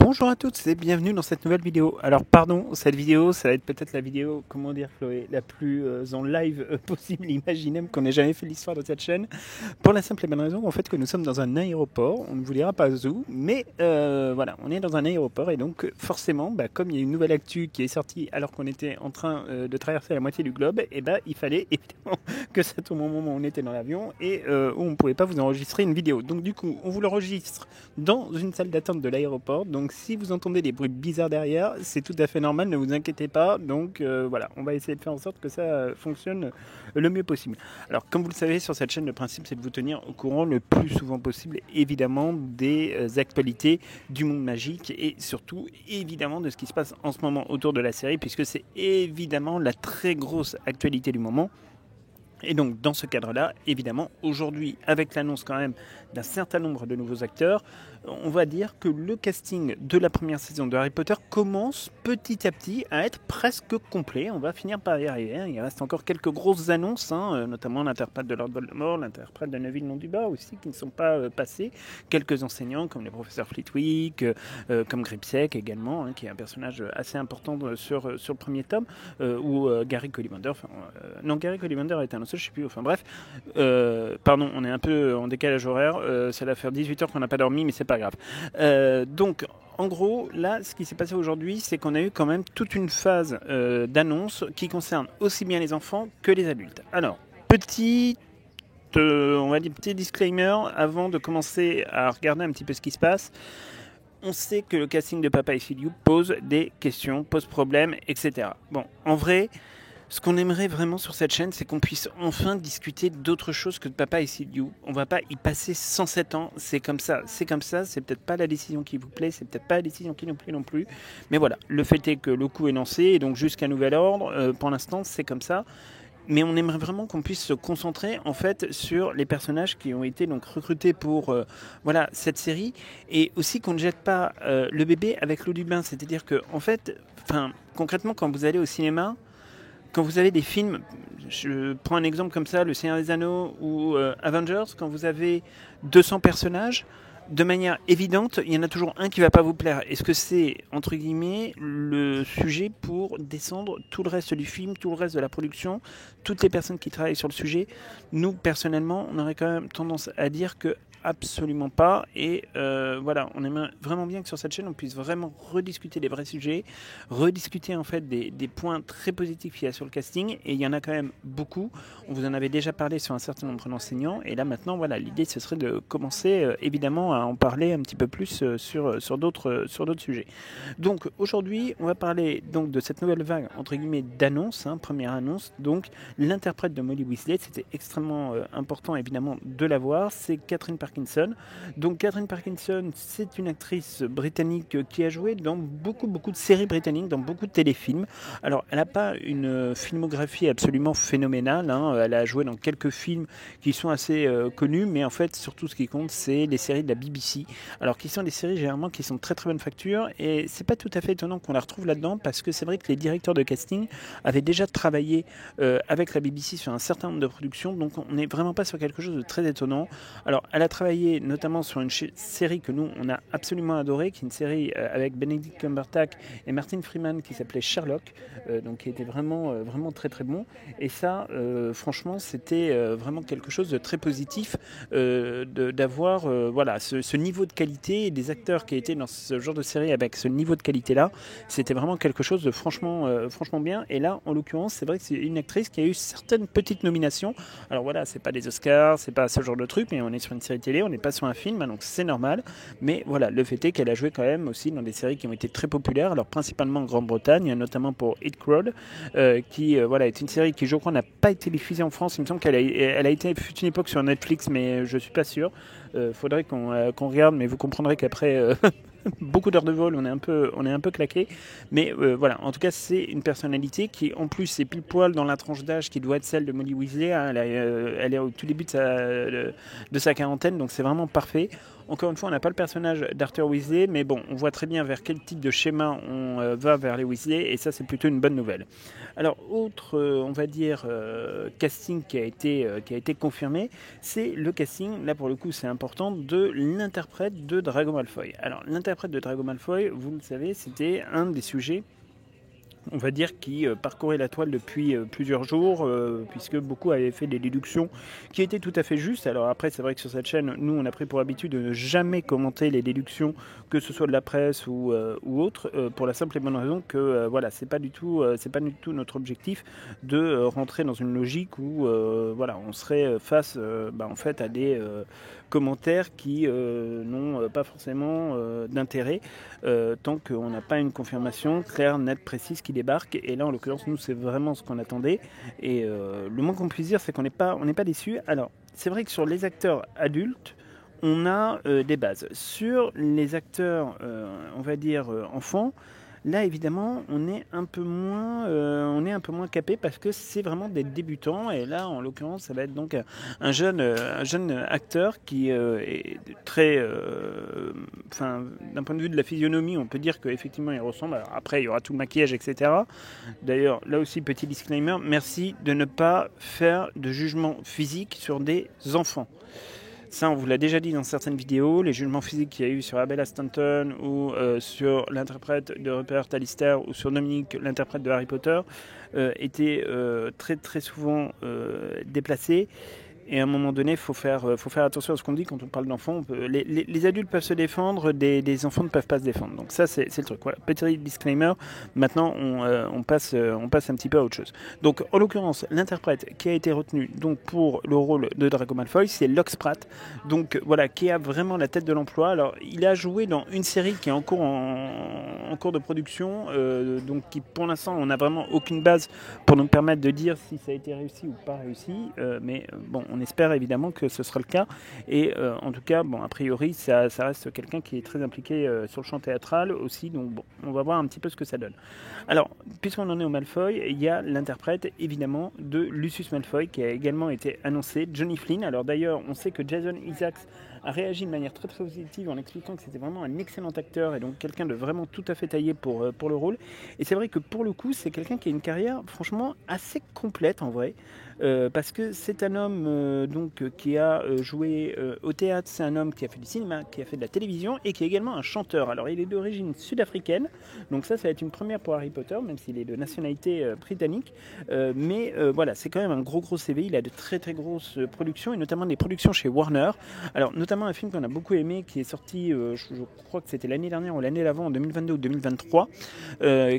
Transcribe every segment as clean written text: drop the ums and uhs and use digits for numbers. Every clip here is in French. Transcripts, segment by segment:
Bonjour à toutes et bienvenue dans cette nouvelle vidéo. Alors pardon, cette vidéo, ça va être peut-être la vidéo, comment dire Chloé, la plus en live possible, imaginable qu'on ait jamais fait l'histoire de cette chaîne. Pour la simple et bonne raison en fait que nous sommes dans un aéroport, on ne vous dira pas où, mais voilà, on est dans un aéroport et donc forcément, comme il y a une nouvelle actu qui est sortie alors qu'on était en train de traverser la moitié du globe, et il fallait évidemment que ça tombe au moment où on était dans l'avion et où on ne pouvait pas vous enregistrer une vidéo. Donc du coup, on vous l'enregistre dans une salle d'attente de l'aéroport. Donc si vous entendez des bruits bizarres derrière, c'est tout à fait normal, ne vous inquiétez pas. Donc voilà, on va essayer de faire en sorte que ça fonctionne le mieux possible. Alors comme vous le savez, sur cette chaîne, le principe c'est de vous tenir au courant le plus souvent possible, évidemment, des actualités du monde magique et surtout, évidemment, de ce qui se passe en ce moment autour de la série, puisque c'est évidemment la très grosse actualité du moment. Et donc dans ce cadre-là, évidemment, aujourd'hui, avec l'annonce quand même d'un certain nombre de nouveaux acteurs, on va dire que le casting de la première saison de Harry Potter commence petit à petit à être presque complet. On va finir par y arriver. Il reste encore quelques grosses annonces, notamment l'interprète de Lord Voldemort, l'interprète de Neville Londubat aussi, qui ne sont pas passés. Quelques enseignants comme les professeurs Flitwick, comme Gripsec également, qui est un personnage assez important sur le premier tome, ou Gary Collimander. Non, Gary Collimander est un autre, je ne sais plus. Enfin bref, pardon, on est un peu en décalage horaire. Ça va faire 18 heures qu'on n'a pas dormi, mais c'est pas grave. Donc, en gros, là, ce qui s'est passé aujourd'hui, c'est qu'on a eu quand même toute une phase d'annonce qui concerne aussi bien les enfants que les adultes. Alors, on va dire petit disclaimer avant de commencer à regarder un petit peu ce qui se passe. On sait que le casting de Papa et Philippe pose des questions, pose problème, etc. Bon, en vrai, ce qu'on aimerait vraiment sur cette chaîne, c'est qu'on puisse enfin discuter d'autre chose que de Papa et Sidiou. On va pas y passer 107 ans, c'est comme ça, c'est peut-être pas la décision qui vous plaît, c'est peut-être pas la décision qui nous plaît non plus, mais voilà, le fait est que le coup est lancé, et donc jusqu'à nouvel ordre, pour l'instant c'est comme ça. Mais on aimerait vraiment qu'on puisse se concentrer en fait sur les personnages qui ont été donc recrutés pour voilà cette série, et aussi qu'on ne jette pas le bébé avec l'eau du bain. C'est-à-dire que en fait, concrètement, quand vous allez au cinéma, quand vous avez des films, je prends un exemple comme ça, Le Seigneur des Anneaux ou Avengers, quand vous avez 200 personnages, de manière évidente, il y en a toujours un qui ne va pas vous plaire. Est-ce que c'est, entre guillemets, le sujet pour descendre tout le reste du film, tout le reste de la production, toutes les personnes qui travaillent sur le sujet? Nous, personnellement, on aurait quand même tendance à dire que absolument pas. Et voilà, on aimerait vraiment bien que sur cette chaîne, on puisse vraiment rediscuter des vrais sujets, rediscuter en fait des points très positifs qu'il y a sur le casting. Et il y en a quand même beaucoup. On vous en avait déjà parlé sur un certain nombre d'enseignants. Et là maintenant, voilà, l'idée ce serait de commencer évidemment à en parler un petit peu plus sur d'autres sujets. Donc aujourd'hui, on va parler donc de cette nouvelle vague entre guillemets d'annonces. Première annonce, donc l'interprète de Molly Weasley, c'était extrêmement important évidemment de la voir. C'est Catherine Parkinson. Donc Catherine Parkinson, c'est une actrice britannique qui a joué dans beaucoup de séries britanniques, dans beaucoup de téléfilms. Alors elle n'a pas une filmographie absolument phénoménale, elle a joué dans quelques films qui sont assez connus, mais en fait surtout ce qui compte c'est les séries de la BBC, alors qui sont des séries généralement qui sont très très bonne facture, et c'est pas tout à fait étonnant qu'on la retrouve là-dedans, parce que c'est vrai que les directeurs de casting avaient déjà travaillé avec la BBC sur un certain nombre de productions, donc on n'est vraiment pas sur quelque chose de très étonnant. Alors elle a travaillé notamment sur une série que nous on a absolument adorée, qui est une série avec Benedict Cumberbatch et Martin Freeman qui s'appelait Sherlock, donc qui était vraiment très très bon, et ça franchement c'était vraiment quelque chose de très positif, d'avoir voilà ce niveau de qualité, et des acteurs qui étaient dans ce genre de série avec ce niveau de qualité là, c'était vraiment quelque chose de franchement bien. Et là en l'occurrence c'est vrai que c'est une actrice qui a eu certaines petites nominations. Alors voilà, c'est pas des Oscars, c'est pas ce genre de truc, mais on est sur une série télé, on n'est pas sur un film, donc c'est normal. Mais voilà, le fait est qu'elle a joué quand même aussi dans des séries qui ont été très populaires, alors principalement en Grande-Bretagne, notamment pour Hit Crowd, qui voilà, est une série qui, je crois, n'a pas été diffusée en France. Il me semble qu'elle a été fut une époque sur Netflix, mais je suis pas sûr. Faudrait qu'on regarde, mais vous comprendrez qu'après beaucoup d'heures de vol, on est un peu claqué. Mais voilà, en tout cas, c'est une personnalité qui, en plus, est pile poil dans la tranche d'âge qui doit être celle de Molly Weasley. Elle est au tout début de sa quarantaine, donc c'est vraiment parfait. Encore une fois, on n'a pas le personnage d'Arthur Weasley, mais bon, on voit très bien vers quel type de schéma on va vers les Weasley, et ça c'est plutôt une bonne nouvelle. Alors, autre, on va dire, casting qui a été confirmé, c'est le casting, là pour le coup c'est important, de l'interprète de Drago Malfoy. Alors, l'interprète de Drago Malfoy, vous le savez, c'était un des sujets, on va dire, qui parcourait la toile depuis plusieurs jours, puisque beaucoup avaient fait des déductions qui étaient tout à fait justes. Alors après, c'est vrai que sur cette chaîne, nous, on a pris pour habitude de ne jamais commenter les déductions, que ce soit de la presse ou autre, pour la simple et bonne raison que voilà, c'est pas du tout notre objectif de rentrer dans une logique où voilà, on serait face en fait à des commentaires qui n'ont pas forcément d'intérêt tant qu'on n'a pas une confirmation claire, nette, précise qui débarque. Et là, en l'occurrence, nous, c'est vraiment ce qu'on attendait. Et le moins qu'on puisse dire, c'est qu'on n'est pas déçus. Alors, c'est vrai que sur les acteurs adultes, on a des bases. Sur les acteurs, on va dire, enfants, là, évidemment, on est un peu moins capé parce que c'est vraiment des débutants. Et là, en l'occurrence, ça va être donc un jeune acteur qui est très, d'un point de vue de la physionomie, on peut dire qu'effectivement, il ressemble. Alors, après, il y aura tout le maquillage, etc. D'ailleurs, là aussi, petit disclaimer, merci de ne pas faire de jugement physique sur des enfants. Ça, on vous l'a déjà dit dans certaines vidéos, les jugements physiques qu'il y a eu sur Abella Stanton ou sur l'interprète de Rupert Alistair ou sur Dominique, l'interprète de Harry Potter, étaient très très souvent déplacés. Et à un moment donné, il faut faire attention à ce qu'on dit quand on parle d'enfants. Les adultes peuvent se défendre, des enfants ne peuvent pas se défendre. Donc ça, c'est le truc. Voilà, petit disclaimer. Maintenant, on passe un petit peu à autre chose. Donc, en l'occurrence, l'interprète qui a été retenu donc, pour le rôle de Draco Malfoy, c'est Lux Pratt. Donc voilà, qui a vraiment la tête de l'emploi. Alors, il a joué dans une série qui est en cours de production. Donc, qui pour l'instant, on n'a vraiment aucune base pour nous permettre de dire si ça a été réussi ou pas réussi. Mais bon, on espère évidemment que ce sera le cas. Et en tout cas, bon, a priori, ça reste quelqu'un qui est très impliqué sur le champ théâtral aussi. Donc bon, on va voir un petit peu ce que ça donne. Alors, puisqu'on en est au Malfoy, il y a l'interprète évidemment de Lucius Malfoy qui a également été annoncé, Johnny Flynn. Alors d'ailleurs, on sait que Jason Isaacs a réagi de manière très très positive en expliquant que c'était vraiment un excellent acteur et donc quelqu'un de vraiment tout à fait taillé pour le rôle. Et c'est vrai que pour le coup, c'est quelqu'un qui a une carrière franchement assez complète en vrai. Parce que c'est un homme qui a joué au théâtre, c'est un homme qui a fait du cinéma, qui a fait de la télévision et qui est également un chanteur. Alors il est d'origine sud-africaine, donc ça va être une première pour Harry Potter, même s'il est de nationalité britannique. Mais voilà, c'est quand même un gros CV. Il a de très très grosses productions et notamment des productions chez Warner. Alors notamment un film qu'on a beaucoup aimé qui est sorti, je crois que c'était l'année dernière ou l'année d'avant, en 2022 ou 2023,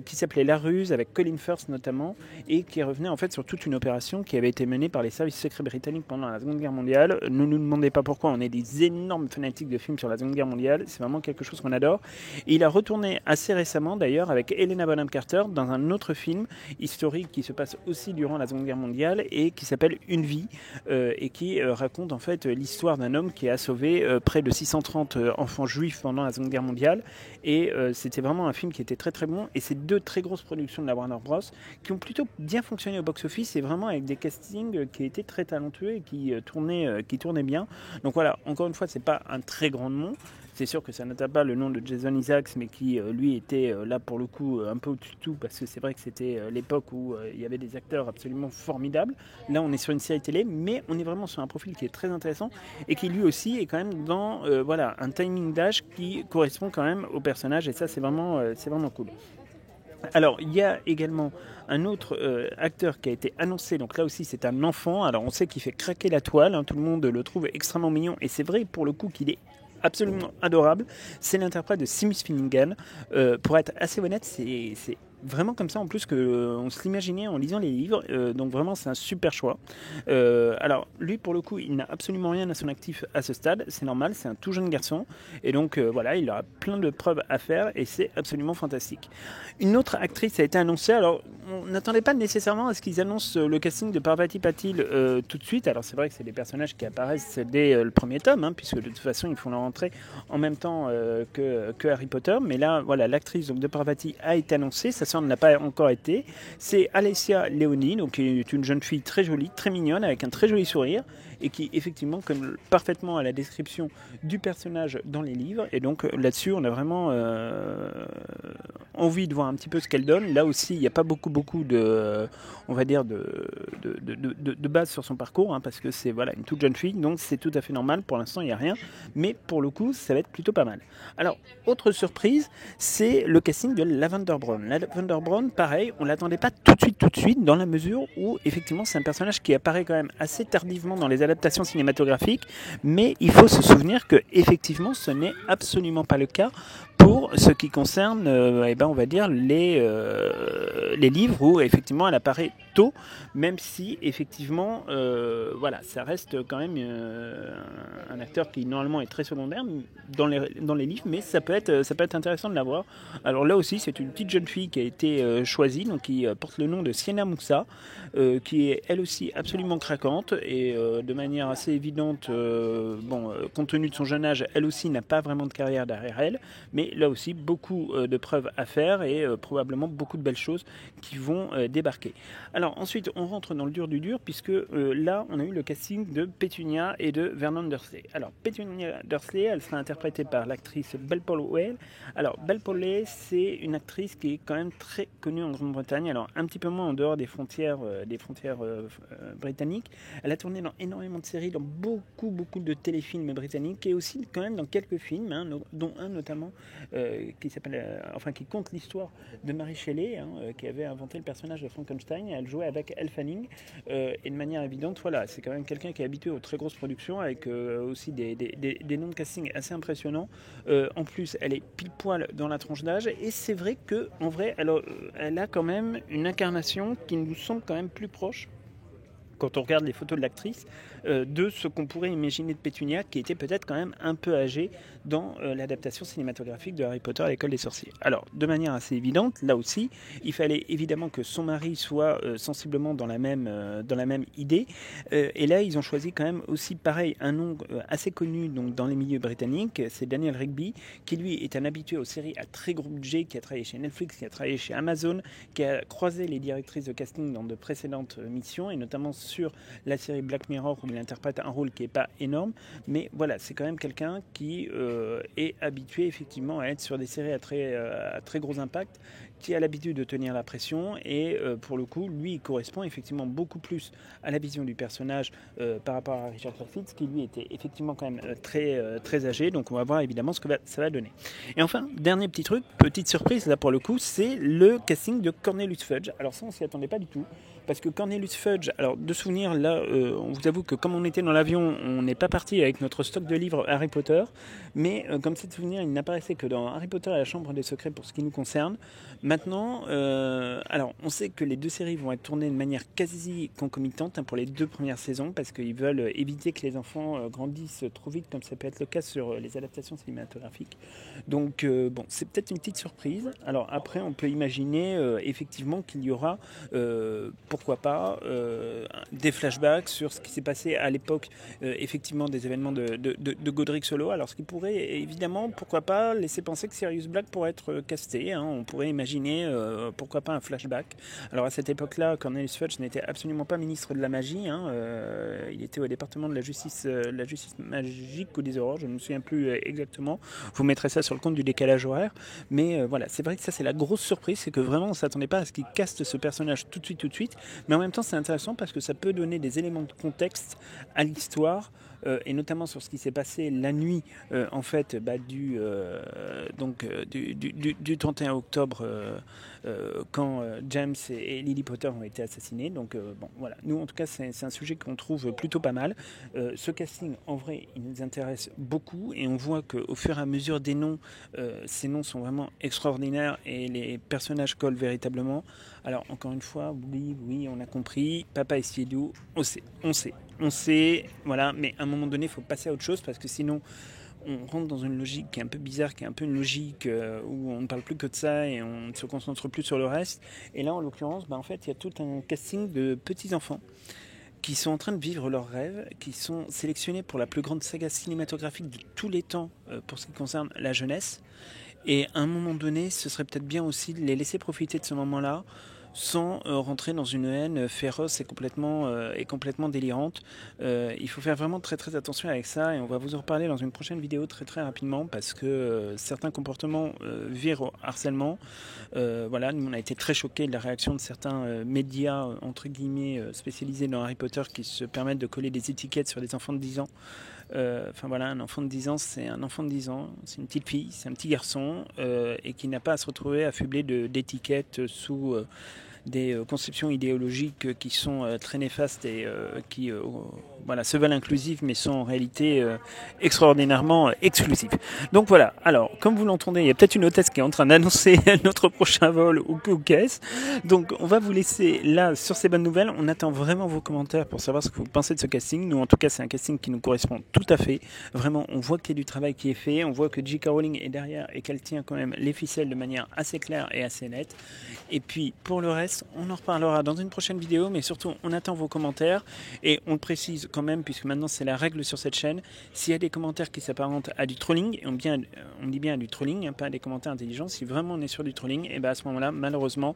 qui s'appelait La Ruse avec Colin Firth notamment et qui revenait en fait sur toute une opération qui avait été menée par les services secrets britanniques pendant la Seconde Guerre mondiale. Ne nous demandez pas pourquoi, on est des énormes fanatiques de films sur la Seconde Guerre mondiale, c'est vraiment quelque chose qu'on adore. Et il a retourné assez récemment d'ailleurs avec Helena Bonham Carter dans un autre film historique qui se passe aussi durant la Seconde Guerre mondiale et qui s'appelle Une vie et qui raconte en fait l'histoire d'un homme qui a sauvé près de 630 enfants juifs pendant la Seconde Guerre mondiale et c'était vraiment un film qui était très très bon et c'est deux très grosses productions de la Warner Bros qui ont plutôt bien fonctionné au box-office et vraiment avec des castings qui étaient très talentueux et qui tournaient bien. Donc voilà, encore une fois, c'est pas un très grand nom. C'est sûr que ça n'atteint pas le nom de Jason Isaacs, mais qui, lui, était là pour le coup un peu au-dessus de tout, parce que c'est vrai que c'était l'époque où il y avait des acteurs absolument formidables. Là, on est sur une série télé, mais on est vraiment sur un profil qui est très intéressant et qui, lui aussi, est quand même dans voilà, un timing d'âge qui correspond quand même au personnage, et ça, c'est vraiment cool. Alors, il y a également un autre acteur qui a été annoncé, donc là aussi c'est un enfant, alors on sait qu'il fait craquer la toile, hein, tout le monde le trouve extrêmement mignon, et c'est vrai pour le coup qu'il est absolument adorable, c'est l'interprète de Seamus Finnegan. Pour être assez honnête, c'est vraiment comme ça en plus qu'on se l'imaginait en lisant les livres, donc vraiment c'est un super choix. Alors lui pour le coup il n'a absolument rien à son actif à ce stade, c'est normal, c'est un tout jeune garçon et donc voilà, il aura plein de preuves à faire et c'est absolument fantastique. Une autre actrice a été annoncée, alors on n'attendait pas nécessairement à ce qu'ils annoncent le casting de Parvati Patil tout de suite, alors c'est vrai que c'est des personnages qui apparaissent dès le premier tome, hein, puisque de toute façon ils font leur entrée en même temps que Harry Potter, mais là voilà, l'actrice donc, de Parvati a été annoncée, ça sœur ne l'a pas encore été. C'est Alessia Leoni, donc qui est une jeune fille très jolie, très mignonne, avec un très joli sourire, et qui effectivement colle parfaitement à la description du personnage dans les livres. Et donc là-dessus, on a vraiment envie de voir un petit peu ce qu'elle donne. Là aussi, il n'y a pas beaucoup de, on va dire, de base sur son parcours, hein, parce que c'est voilà, une toute jeune fille, donc c'est tout à fait normal. Pour l'instant, il n'y a rien, mais pour le coup, ça va être plutôt pas mal. Alors, autre surprise, c'est le casting de Lavender Brown. Lavender Brown, pareil, on ne l'attendait pas tout de suite, dans la mesure où, effectivement, c'est un personnage qui apparaît quand même assez tardivement dans les adaptations cinématographiques, mais il faut se souvenir que, effectivement, ce n'est absolument pas le cas pour ce qui concerne, on va dire, les livres où, effectivement, elle apparaît tôt, même si, effectivement, voilà, ça reste quand même un acteur qui, normalement, est très secondaire dans les livres, mais ça peut être intéressant de la voir. Alors là aussi, c'est une petite jeune fille qui a été choisie, donc qui porte le nom de Sienna Moussa, qui est elle aussi absolument craquante et de manière assez évidente, compte tenu de son jeune âge, elle aussi n'a pas vraiment de carrière derrière elle, mais là aussi beaucoup de preuves à faire et probablement beaucoup de belles choses qui vont débarquer. Alors ensuite, on rentre dans le dur du dur, puisque là, on a eu le casting de Pétunia et de Vernon Dursley. Alors Pétunia Dursley, elle sera interprétée par l'actrice Belle Powell. Alors Belle Powell, c'est une actrice qui est quand même très connue en Grande-Bretagne, alors un petit peu moins en dehors des frontières britanniques. Elle a tourné dans énormément de séries, dans beaucoup de téléfilms britanniques, et aussi quand même dans quelques films, hein, dont un notamment qui compte l'histoire de Mary Shelley, hein, qui avait inventé le personnage de Frankenstein. Elle jouait avec Elle Fanning, et de manière évidente, voilà, c'est quand même quelqu'un qui est habitué aux très grosses productions, avec aussi des noms de casting assez impressionnants. En plus, elle est pile poil dans la tranche d'âge, et c'est vrai que en vrai, elle a quand même une incarnation qui nous semble quand même plus proche, quand on regarde les photos de l'actrice, de ce qu'on pourrait imaginer de Pétunia, qui était peut-être quand même un peu âgée dans l'adaptation cinématographique de Harry Potter à l'école des sorciers. Alors, de manière assez évidente, là aussi, il fallait évidemment que son mari soit sensiblement dans la même idée, et là, ils ont choisi quand même aussi, pareil, un nom assez connu donc, dans les milieux britanniques, c'est Daniel Rigby, qui lui est un habitué aux séries à très gros budget, qui a travaillé chez Netflix, qui a travaillé chez Amazon, qui a croisé les directrices de casting dans de précédentes missions, et notamment sur la série Black Mirror, où il interprète un rôle qui n'est pas énorme, mais voilà, c'est quand même quelqu'un qui est habitué effectivement à être sur des séries à très gros impact, qui a l'habitude de tenir la pression, et pour le coup, lui, il correspond effectivement beaucoup plus à la vision du personnage par rapport à Richard Curtis, qui lui était effectivement quand même très âgé, donc on va voir évidemment ce que ça va donner. Et enfin, dernier petit truc, petite surprise là pour le coup, c'est le casting de Cornelius Fudge. Alors ça, on s'y attendait pas du tout, parce que Cornelius Fudge, alors de souvenir, là, on vous avoue que comme on était dans l'avion, on n'est pas parti avec notre stock de livres Harry Potter, mais comme c'est de souvenir, il n'apparaissait que dans Harry Potter et la Chambre des Secrets pour ce qui nous concerne. Maintenant, alors on sait que les deux séries vont être tournées de manière quasi concomitante, hein, pour les 2 premières saisons, parce qu'ils veulent éviter que les enfants grandissent trop vite, comme ça peut être le cas sur les adaptations cinématographiques. Donc bon, c'est peut-être une petite surprise. Alors après, on peut imaginer effectivement qu'il y aura pourquoi pas des flashbacks sur ce qui s'est passé à l'époque effectivement des événements de Godric Solo. Alors ce qui pourrait évidemment, pourquoi pas, laisser penser que Sirius Black pourrait être casté, hein. On pourrait imaginer pourquoi pas un flashback. Alors à cette époque-là, Cornelius Fudge n'était absolument pas ministre de la magie, hein. Il était au département de la justice magique ou des aurores, je ne me souviens plus exactement. Vous mettrez ça sur le compte du décalage horaire, mais voilà, c'est vrai que ça c'est la grosse surprise, c'est que vraiment on ne s'attendait pas à ce qu'il caste ce personnage tout de suite, mais en même temps c'est intéressant parce que ça peut donner des éléments de contexte à l'histoire, et notamment sur ce qui s'est passé la nuit en fait du 31 octobre quand James et Lily Potter ont été assassinés. Donc bon voilà, nous en tout cas c'est un sujet qu'on trouve plutôt pas mal. Ce casting en vrai il nous intéresse beaucoup, et on voit qu'au fur et à mesure des noms, ces noms sont vraiment extraordinaires et les personnages collent véritablement. Alors encore une fois, oui on a compris, Papa et Siedou, on sait, voilà, mais à un moment donné il faut passer à autre chose, parce que sinon on rentre dans une logique qui est un peu bizarre, qui est un peu une logique où on ne parle plus que de ça et on ne se concentre plus sur le reste. Et là en l'occurrence, en fait il y a tout un casting de petits enfants qui sont en train de vivre leurs rêves, qui sont sélectionnés pour la plus grande saga cinématographique de tous les temps pour ce qui concerne la jeunesse. Et à un moment donné, ce serait peut-être bien aussi de les laisser profiter de ce moment-là, sans rentrer dans une haine féroce et complètement délirante. Il faut faire vraiment très très attention avec ça, et on va vous en reparler dans une prochaine vidéo très très rapidement, parce que certains comportements virent au harcèlement. Voilà, nous on a été très choqués de la réaction de certains médias entre guillemets spécialisés dans Harry Potter, qui se permettent de coller des étiquettes sur des enfants de 10 ans. Enfin voilà, un enfant de 10 ans, c'est un enfant de 10 ans, c'est une petite fille, c'est un petit garçon, et qui n'a pas à se retrouver affublé d'étiquettes sous des conceptions idéologiques qui sont très néfastes et qui voilà, se veulent inclusives, mais sont en réalité extraordinairement exclusives. Donc voilà, alors comme vous l'entendez, il y a peut-être une hôtesse qui est en train d'annoncer notre prochain vol ou qu'est-ce. Donc on va vous laisser là sur ces bonnes nouvelles. On attend vraiment vos commentaires pour savoir ce que vous pensez de ce casting. Nous en tout cas c'est un casting qui nous correspond tout à fait. Vraiment, on voit qu'il y a du travail qui est fait, on voit que J.K. Rowling est derrière et qu'elle tient quand même les ficelles de manière assez claire et assez nette. Et puis pour le reste, on en reparlera dans une prochaine vidéo, mais surtout on attend vos commentaires, et on le précise quand même, puisque maintenant c'est la règle sur cette chaîne, s'il y a des commentaires qui s'apparentent à du trolling, et on dit bien à du trolling, hein, pas des commentaires intelligents, si vraiment on est sur du trolling, et bien à ce moment-là, malheureusement,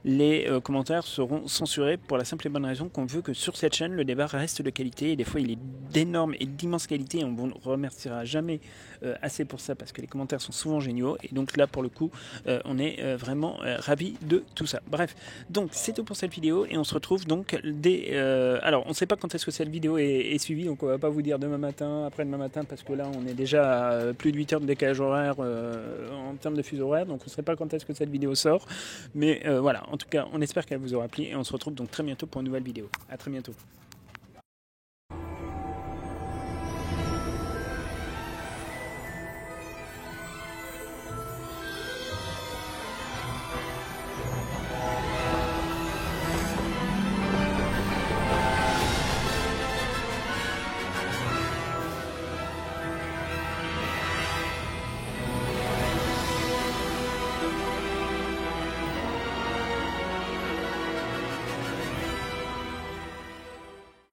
les commentaires seront censurés pour la simple et bonne raison qu'on veut que sur cette chaîne, le débat reste de qualité, et des fois il est d'énorme et d'immense qualité, et on vous remerciera jamais assez pour ça, parce que les commentaires sont souvent géniaux, et donc là pour le coup, on est vraiment ravis de tout ça. Bref, donc c'est tout pour cette vidéo, et on se retrouve donc alors on ne sait pas quand est-ce que cette vidéo est suivie, donc on va pas vous dire demain matin, après-demain matin, parce que là on est déjà à plus de 8 heures de décalage horaire en termes de fuseau horaire, donc on ne sait pas quand est-ce que cette vidéo sort, mais voilà, en tout cas on espère qu'elle vous aura plu, et on se retrouve donc très bientôt pour une nouvelle vidéo. À très bientôt.